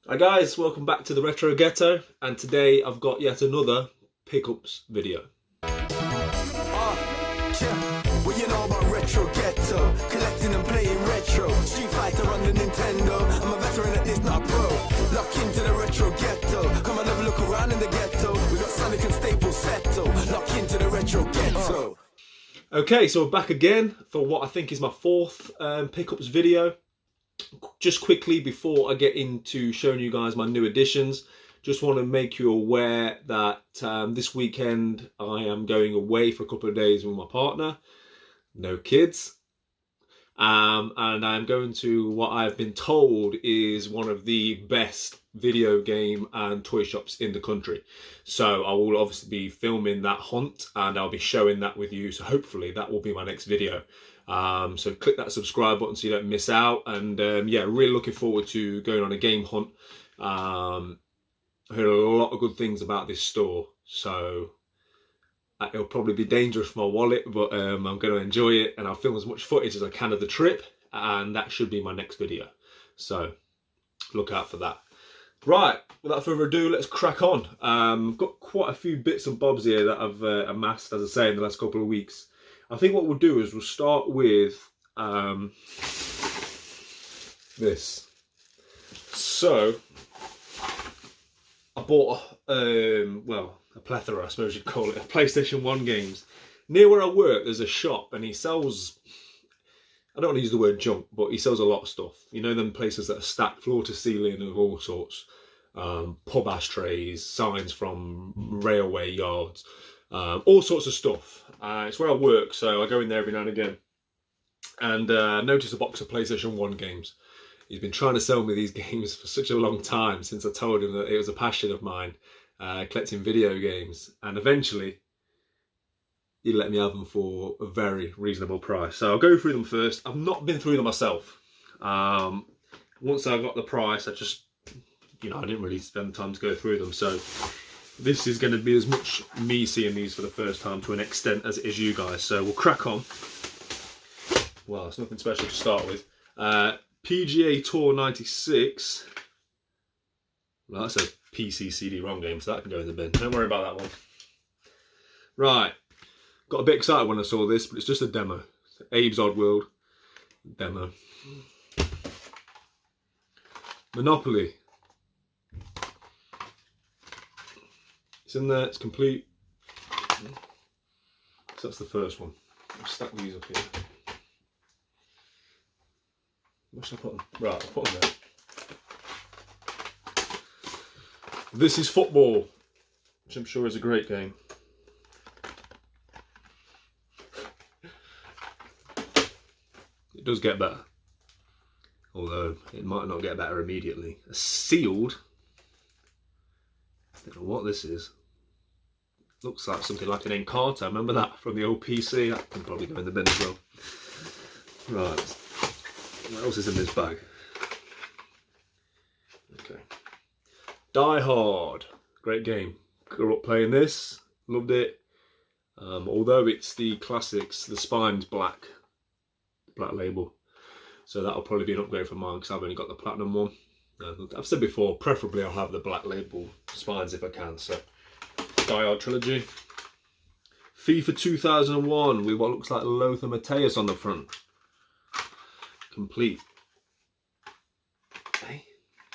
Hi guys, welcome back to the Retro Ghetto, and today I've got yet another pickups video. What you know about Retro Ghetto? Collecting and playing retro. Street Fighter on the Nintendo. I'm a veteran at this, not pro. Lock into the Retro Ghetto. Come and have a look around in the ghetto. We got Sonic and Staples settle. Lock into the Retro Ghetto. Okay, so we're back again for what I think is my fourth pickups video. Just quickly before I get into showing you guys my new additions, just want to make you aware that this weekend I am going away for a couple of days with my partner. No kids. And I'm going to what I've been told is one of the best video game and toy shops in the country. So I will obviously be filming that hunt and I'll be showing that with you. So hopefully that will be my next video. So click that subscribe button so you don't miss out. And yeah, really looking forward to going on a game hunt. I heard a lot of good things about this store. So it'll probably be dangerous for my wallet, but I'm going to enjoy it, and I'll film as much footage as I can of the trip, and that should be my next video. So look out for that. Right, without further ado, let's crack on. I've got quite a few bits and bobs here that I've amassed, as I say, in the last couple of weeks. I think what we'll do is we'll start with this. So I bought well, a plethora, I suppose you'd call it, of PlayStation 1 games. Near where I work, there's a shop, and he sells, I don't want to use the word junk, but he sells a lot of stuff. You know, them places that are stacked floor to ceiling of all sorts. Pub ashtrays, signs from railway yards, all sorts of stuff. It's where I work, so I go in there every now and again. And notice a box of PlayStation 1 games. He's been trying to sell me these games for such a long time, since I told him that it was a passion of mine. Collecting video games, and eventually he let me have them for a very reasonable price. So I'll go through them first. I've not been through them myself. Once I got the price, I just, you know, I didn't really spend time to go through them. So this is going to be as much me seeing these for the first time to an extent as it is you guys. So we'll crack on. Well, it's nothing special to start with. PGA Tour 96. Well, that's a PC CD-ROM game, so that can go in the bin. Don't worry about that one. Right. Got a bit excited when I saw this, but it's just a demo. It's Abe's Oddworld demo. Monopoly. It's in there, it's complete. So that's the first one. I'll stack these up here. Where should I put them? Right, I'll put them there. This is Football, which I'm sure is a great game. It does get better, although it might not get better immediately. A sealed, I don't know what this is. Looks like something like an Encarta. Remember that from the old PC? That can probably go in the bin as well. Right, what else is in this bag? Okay. Die Hard, great game. Grew up playing this, loved it. Although it's the classics, the spine's black label, so that'll probably be an upgrade for mine because I've only got the platinum one. I've said before, preferably I'll have the black label spines if I can. So Die Hard trilogy. FIFA 2001 with what looks like Lothar Matthäus on the front, complete.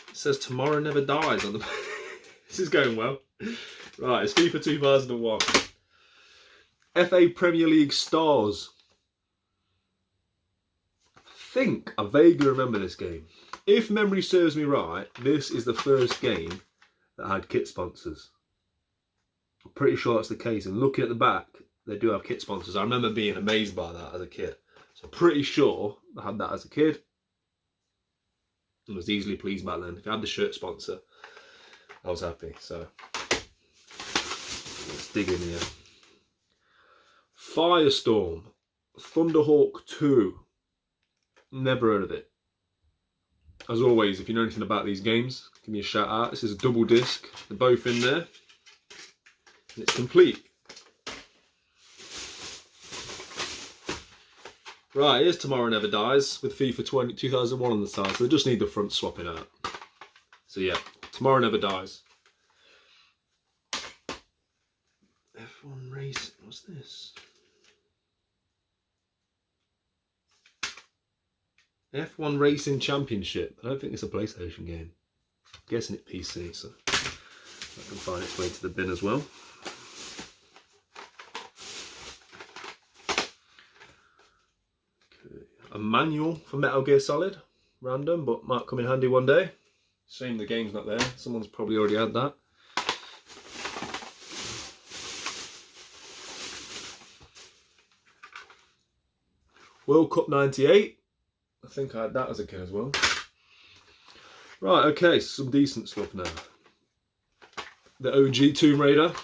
It says Tomorrow Never Dies on the This is going well. Right, it's FIFA 2001. FA Premier League Stars. I vaguely remember this game. If memory serves me right, this is the first game that had kit sponsors. I'm pretty sure that's the case. And looking at the back, they do have kit sponsors. I remember being amazed by that as a kid. So I'm pretty sure I had that as a kid. I was easily pleased back then. If I had the shirt sponsor, I was happy. So let's dig in here. Firestorm, Thunderhawk 2. Never heard of it. As always, if you know anything about these games, give me a shout out. This is a double disc. They're both in there. And it's complete. Right, here's Tomorrow Never Dies with FIFA 2001 on the side, so they just need the front swapping out. So yeah, tomorrow never dies. F1 Racing, what's this? F1 Racing Championship. I don't think it's a PlayStation game. I'm guessing it's PC, so that can find its way to the bin as well. Okay. A manual for Metal Gear Solid. Random, but might come in handy one day. Shame the game's not there. Someone's probably already had that. World Cup 98. I think I had that as a kid as well. Right, okay, some decent stuff now. The OG Tomb Raider.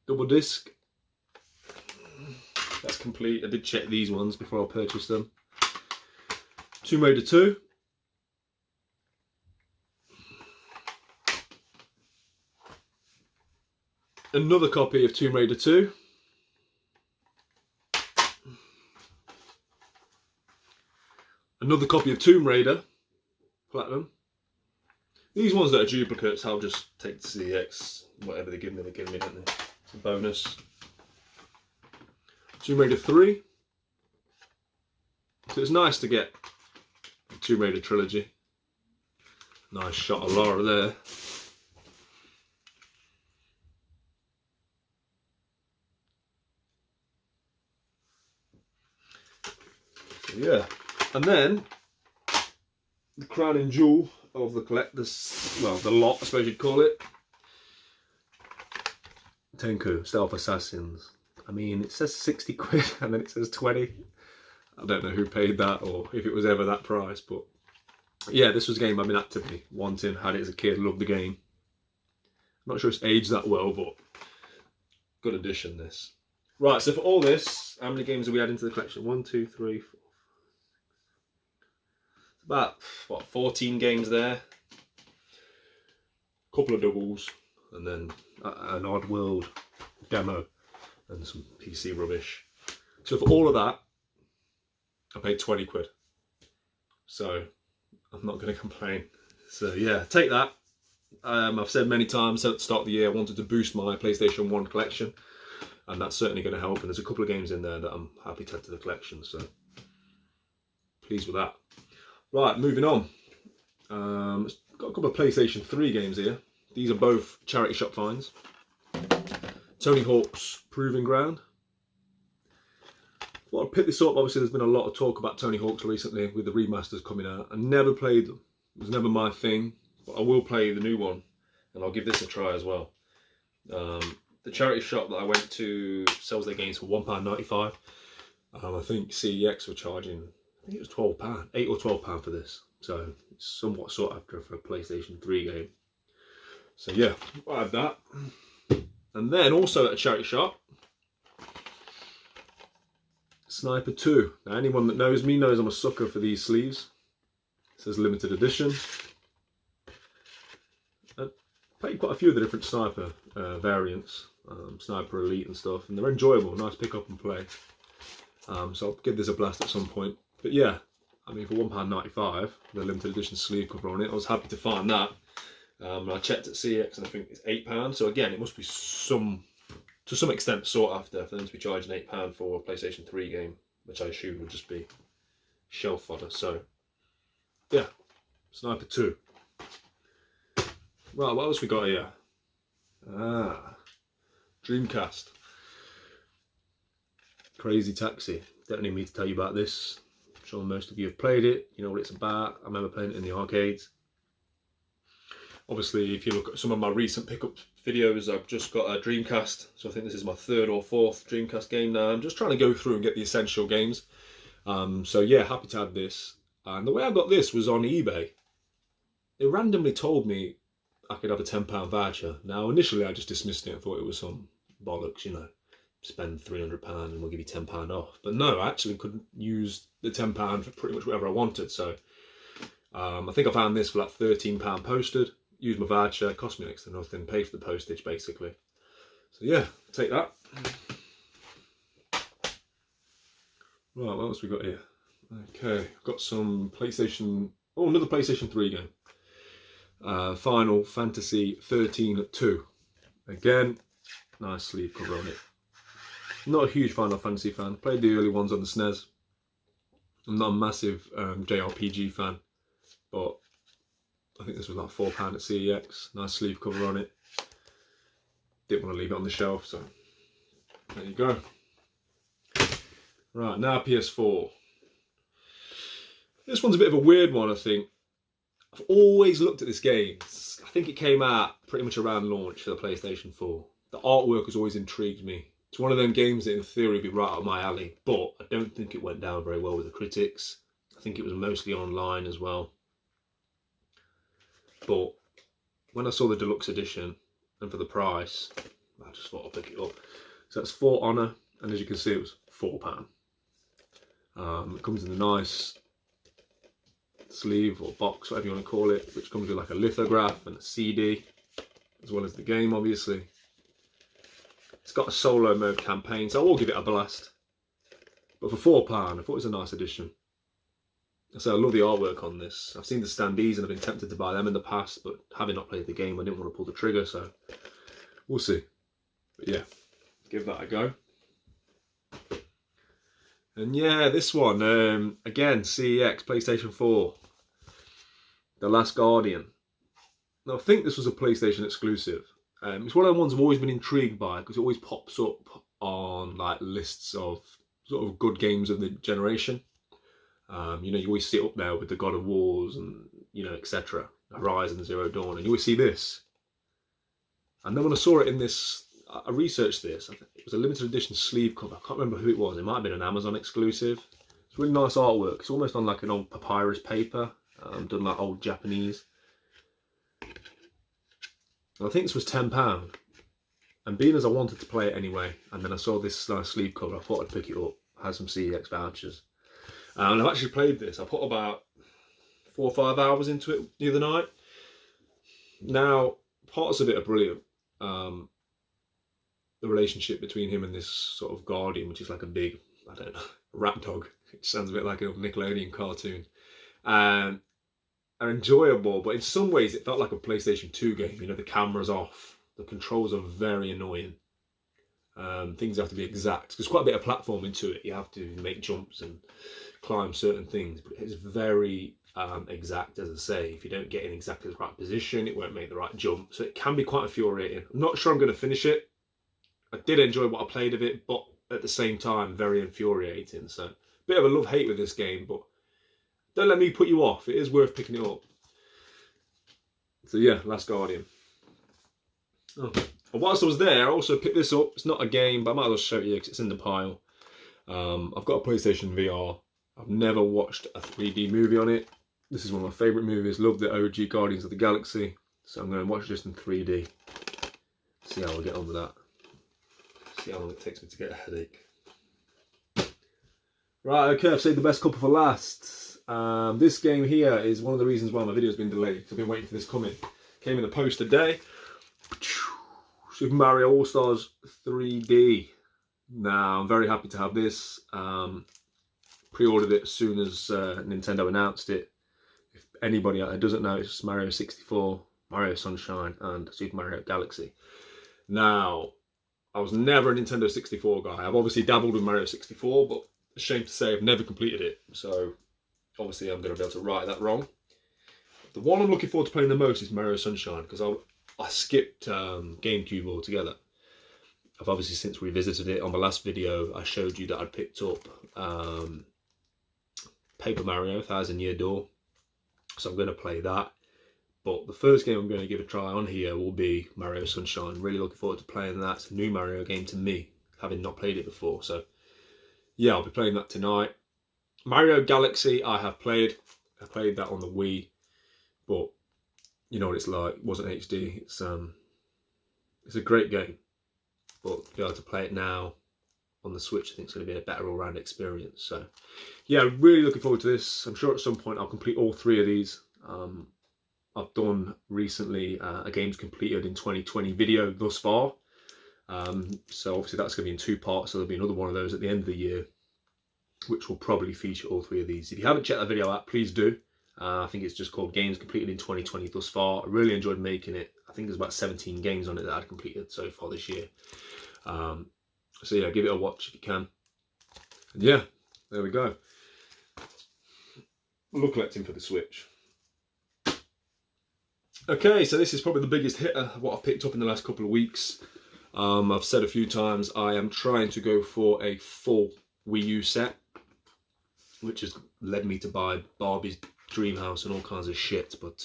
Double disc. That's complete. I did check these ones before I purchased them. Tomb Raider 2. Another copy of Tomb Raider 2. Another copy of Tomb Raider Platinum. These ones that are duplicates, I'll just take the CX, whatever they give me, don't they? It's a bonus. Tomb Raider 3. So it's nice to get the Tomb Raider trilogy. Nice shot of Lara there. So yeah. And then, the crown and jewel of the collector's, well, the lot, I suppose you'd call it. Tenku, Stealth Assassins. I mean, it says 60 quid and then it says 20. I don't know who paid that or if it was ever that price, but yeah, this was a game I've been actively wanting, had it as a kid, loved the game. I'm not sure it's aged that well, but good addition this. Right, so for all this, how many games have we had into the collection? 1, 2, 3, 4. About, what, 14 games there. A couple of doubles, and then an Oddworld demo, and some PC rubbish. So for all of that, I paid 20 quid. So, I'm not going to complain. So yeah, take that. I've said many times at the start of the year I wanted to boost my PlayStation 1 collection, and that's certainly going to help, and there's a couple of games in there that I'm happy to add to the collection, so pleased with that. Right, moving on. Got a couple of PlayStation 3 games here. These are both charity shop finds. Tony Hawk's Proving Ground. Well, I picked this up. Obviously, there's been a lot of talk about Tony Hawk's recently with the remasters coming out. I never played them. It was never my thing. But I will play the new one, and I'll give this a try as well. The charity shop that I went to sells their games for £1.95. I think CEX were charging, I think it was £12, £8 or £12 for this. So it's somewhat sought after for a PlayStation 3 game. So yeah, I have that. And then also at a charity shop, Sniper 2. Now anyone that knows me knows I'm a sucker for these sleeves. It says limited edition. I played quite a few of the different Sniper variants, Sniper Elite and stuff, and they're enjoyable, nice pick up and play. So I'll give this a blast at some point. But yeah, I mean for £1.95, the limited edition sleeve cover on it, I was happy to find that. I checked at CX and I think it's £8. So again, it must be to some extent sought after for them to be charging £8 for a PlayStation 3 game, which I assume would just be shelf fodder. So yeah, Sniper 2. Right, what else we got here? Dreamcast. Crazy Taxi. Don't need me to tell you about this. I'm sure most of you have played it. You know what it's about. I remember playing it in the arcades. Obviously, if you look at some of my recent pickup videos, I've just got a Dreamcast. So I think this is my 3rd or 4th Dreamcast game now. I'm just trying to go through and get the essential games. So yeah, happy to have this. And the way I got this was on eBay. They randomly told me I could have a £10 voucher. Now, initially I just dismissed it and thought it was some bollocks, you know. Spend £300 and we'll give you £10 off. But no, I actually could use the £10 for pretty much whatever I wanted. So I think I found this for like £13 posted. Used my voucher, it cost me next to nothing, pay for the postage basically. So yeah, take that. Right, what else we got here? Okay, I've got some PlayStation Oh, another PlayStation 3 game. Final Fantasy 13-2. Again, nice sleeve cover on it. Not a huge Final Fantasy fan. Played the early ones on the SNES. I'm not a massive JRPG fan, but I think this was like £4 at CEX. Nice sleeve cover on it. Didn't want to leave it on the shelf, so there you go. Right, now PS4. This one's a bit of a weird one, I think. I've always looked at this game. I think it came out pretty much around launch for the PlayStation 4. The artwork has always intrigued me. It's one of them games that in theory would be right up my alley, but I don't think it went down very well with the critics. I think it was mostly online as well. But when I saw the deluxe edition, and for the price, I just thought I'll pick it up. So that's For Honor, and as you can see, it was £4. It comes in a nice sleeve or box, whatever you want to call it, which comes with like a lithograph and a CD, as well as the game, obviously. It's got a solo mode campaign, so I will give it a blast. But for £4, I thought it was a nice addition. So I love the artwork on this. I've seen the standees and I've been tempted to buy them in the past, but having not played the game, I didn't want to pull the trigger, so we'll see. But yeah, give that a go. And yeah, this one, again, CEX, PlayStation 4. The Last Guardian. Now, I think this was a PlayStation exclusive. It's one of the ones I've always been intrigued by because it always pops up on like lists of sort of good games of the generation. You know, you always see it up there with the God of Wars and, you know, etc. Horizon Zero Dawn, and you always see this. And then when I saw it in this, I researched this. I think it was a limited edition sleeve cover. I can't remember who it was. It might have been an Amazon exclusive. It's really nice artwork. It's almost on like an old papyrus paper, done like old Japanese. I think this was £10, and being as I wanted to play it anyway, and then I saw this nice sleeve cover, I thought I'd pick it up. I had some CEX vouchers, and I've actually played this. I put about 4 or 5 hours into it the other night. Now, parts of it are brilliant. The relationship between him and this sort of guardian, which is like a big, I don't know, rat dog. It sounds a bit like an Nickelodeon cartoon. Are enjoyable, but in some ways it felt like a PlayStation 2 game. You know, the camera's off, the controls are very annoying. Things have to be exact. There's quite a bit of platforming to it. You have to make jumps and climb certain things, but it's very exact, as I say. If you don't get in exactly the right position, it won't make the right jump. So it can be quite infuriating. I'm not sure I'm going to finish it. I did enjoy what I played of it, but at the same time, very infuriating. So, a bit of a love-hate with this game, but don't let me put you off. It is worth picking it up. So yeah, Last Guardian. Oh. And whilst I was there, I also picked this up. It's not a game, but I might as well show it you because it's in the pile. I've got a PlayStation VR. I've never watched a 3D movie on it. This is one of my favourite movies. Love the OG Guardians of the Galaxy. So I'm going to watch this in 3D. See how I get on with that. See how long it takes me to get a headache. Right, okay, I've saved the best couple for last. This game here is one of the reasons why my video's been delayed. I've been waiting for this coming. Came in the post today. Super Mario All-Stars 3D. Now, I'm very happy to have this. Pre-ordered it as soon as Nintendo announced it. If anybody out there doesn't know, it's Mario 64, Mario Sunshine, and Super Mario Galaxy. Now, I was never a Nintendo 64 guy. I've obviously dabbled with Mario 64, but ashamed to say I've never completed it. So, obviously I'm going to be able to right that wrong. The one I'm looking forward to playing the most is Mario Sunshine, because I skipped GameCube altogether. I've obviously since revisited it. On my last video, I showed you that I'd picked up Paper Mario, 1000 Year Door. So I'm going to play that. But the first game I'm going to give a try on here will be Mario Sunshine. Really looking forward to playing that. It's a new Mario game to me, having not played it before. So yeah, I'll be playing that tonight. Mario Galaxy I have played. I played that on the Wii. But you know what it's like. It wasn't HD. It's a great game. But to be able to play it now on the Switch, I think it's going to be a better all-round experience. So yeah, really looking forward to this. I'm sure at some point I'll complete all 3 of these. I've done recently a games completed in 2020 video thus far. So obviously that's going to be in 2 parts. So there'll be another one of those at the end of the year, which will probably feature all 3 of these. If you haven't checked that video out, please do. I think it's just called Games Completed in 2020 thus far. I really enjoyed making it. I think there's about 17 games on it that I've completed so far this year. So yeah, give it a watch if you can. And yeah, there we go. Look collecting for the Switch. Okay, so this is probably the biggest hitter of what I've picked up in the last couple of weeks. I've said a few times I am trying to go for a full Wii U set, which has led me to buy Barbie's Dream House and all kinds of shit. But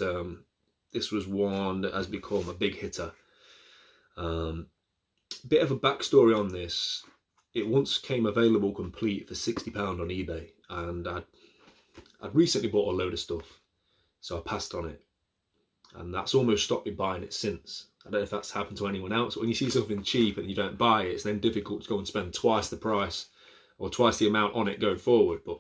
this was one that has become a big hitter. Bit of a backstory on this. It once came available complete for £60 on eBay, and I'd recently bought a load of stuff, so I passed on it. And that's almost stopped me buying it since. I don't know if that's happened to anyone else. When you see something cheap and you don't buy it, it's then difficult to go and spend twice the price or twice the amount on it going forward. But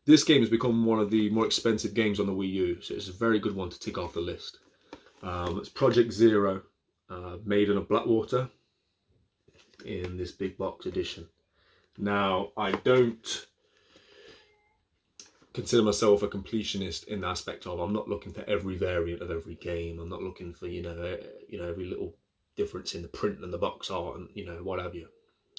this game has become one of the more expensive games on the Wii U, so it's a very good one to tick off the list. It's Project Zero, made in Blackwater in this big box edition. Now, I don't consider myself a completionist in the aspect of I'm not looking for every variant of every game. I'm not looking for every little difference in the print and the box art and what have you.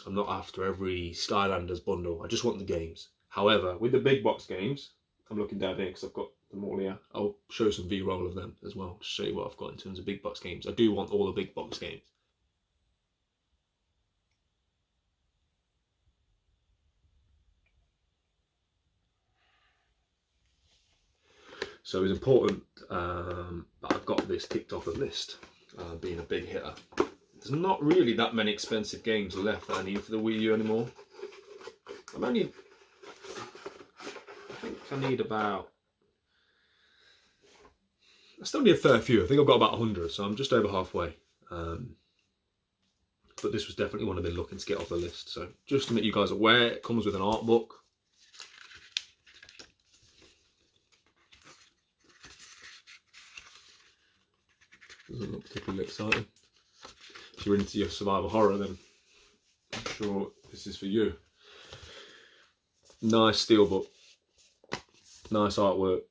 I'm not after every Skylanders bundle. I just want the games. However, with the big box games, I'm looking down here because I've got them all here. I'll show some V-roll of them as well to show you what I've got in terms of big box games. I do want all the big box games. So it's important that I've got this ticked off the list, being a big hitter. There's not really that many expensive games left that I need for the Wii U anymore. I think I need about... I still need a fair few. I think I've got about 100, so I'm just over halfway. But this was definitely one I've been looking to get off the list. So just to make you guys aware, it comes with an art book. Doesn't look particularly exciting. If you're into your survival horror, then I'm sure this is for you. Nice steelbook, nice artwork,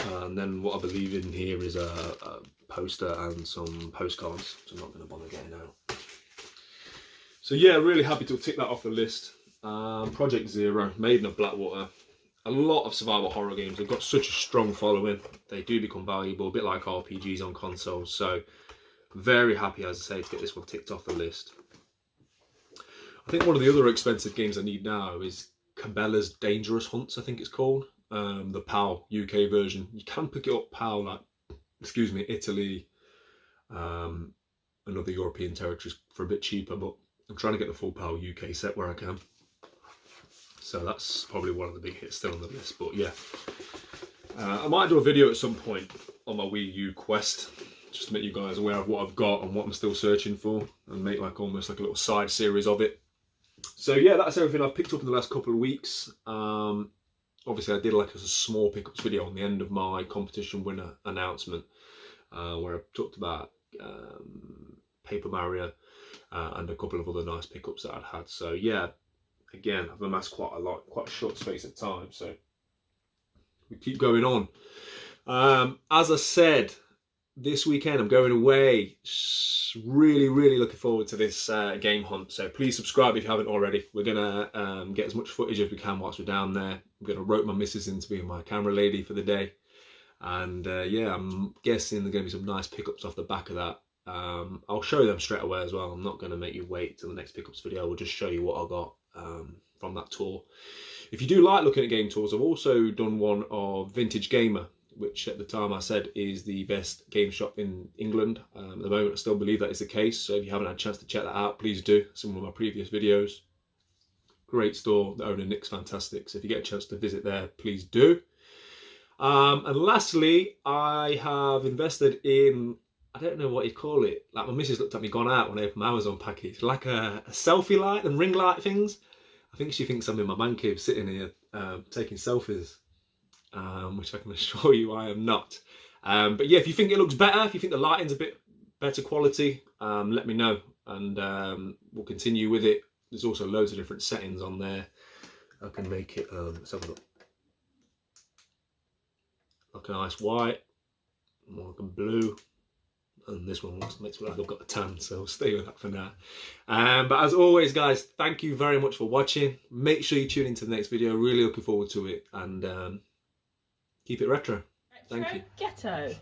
and then what I believe in here is a poster and some postcards, which I'm not going to bother getting out. So yeah, really happy to tick that off the list. Project Zero, made in Blackwater. A lot of survival horror games have got such a strong following. They do become valuable, a bit like RPGs on consoles. So very happy, as I say, to get this one ticked off the list. I think one of the other expensive games I need now is Cabela's Dangerous Hunts, I think it's called. The PAL UK version. You can pick it up PAL, Italy, and other European territories for a bit cheaper, but I'm trying to get the full PAL UK set where I can. So that's probably one of the big hits still on the list. But yeah, I might do a video at some point on my Wii U quest, just to make you guys aware of what I've got and what I'm still searching for, and make almost like a little side series of it. So yeah, that's everything I've picked up in the last couple of weeks. Obviously I did like a small pickups video on the end of my competition winner announcement, where I talked about Paper Mario and a couple of other nice pickups that I'd had. So yeah, again, I've amassed quite a lot, quite a short space of time, so we keep going on. As I said, this weekend I'm going away. Really looking forward to this game hunt, so please subscribe if you haven't already. We're gonna get as much footage as we can whilst we're down there. I'm gonna rope my missus into being my camera lady for the day, and yeah, I'm guessing there's gonna be some nice pickups off the back of that. I'll show them straight away as well. I'm not gonna make you wait till the next pickups video. We'll just show you what I got from that tour. If you do like looking at game tours, I've also done one of Vintage Gamer, which at the time I said is the best game shop in England. At the moment I still believe that is the case, so if you haven't had a chance to check that out, please do. Some of my previous videos. Great store, the owner Nick's fantastic, so if you get a chance to visit there, please do. And lastly, I have invested in, I don't know what you call it, like my missus looked at me gone out when I opened my Amazon package, like a selfie light and ring light things. I think she thinks I'm in my man cave sitting here taking selfies, which I can assure you I am not. But yeah, if you think it looks better, if you think the lighting's a bit better quality, let me know, and we'll continue with it. There's also loads of different settings on there I can make it, let's have a look. Like a nice white, more like a blue. And this one makes me like I've got a tan, so I'll stay with that for now. But as always, guys, thank you very much for watching. Make sure you tune into the next video. Really looking forward to it, and keep it retro. Thank you. Ghetto.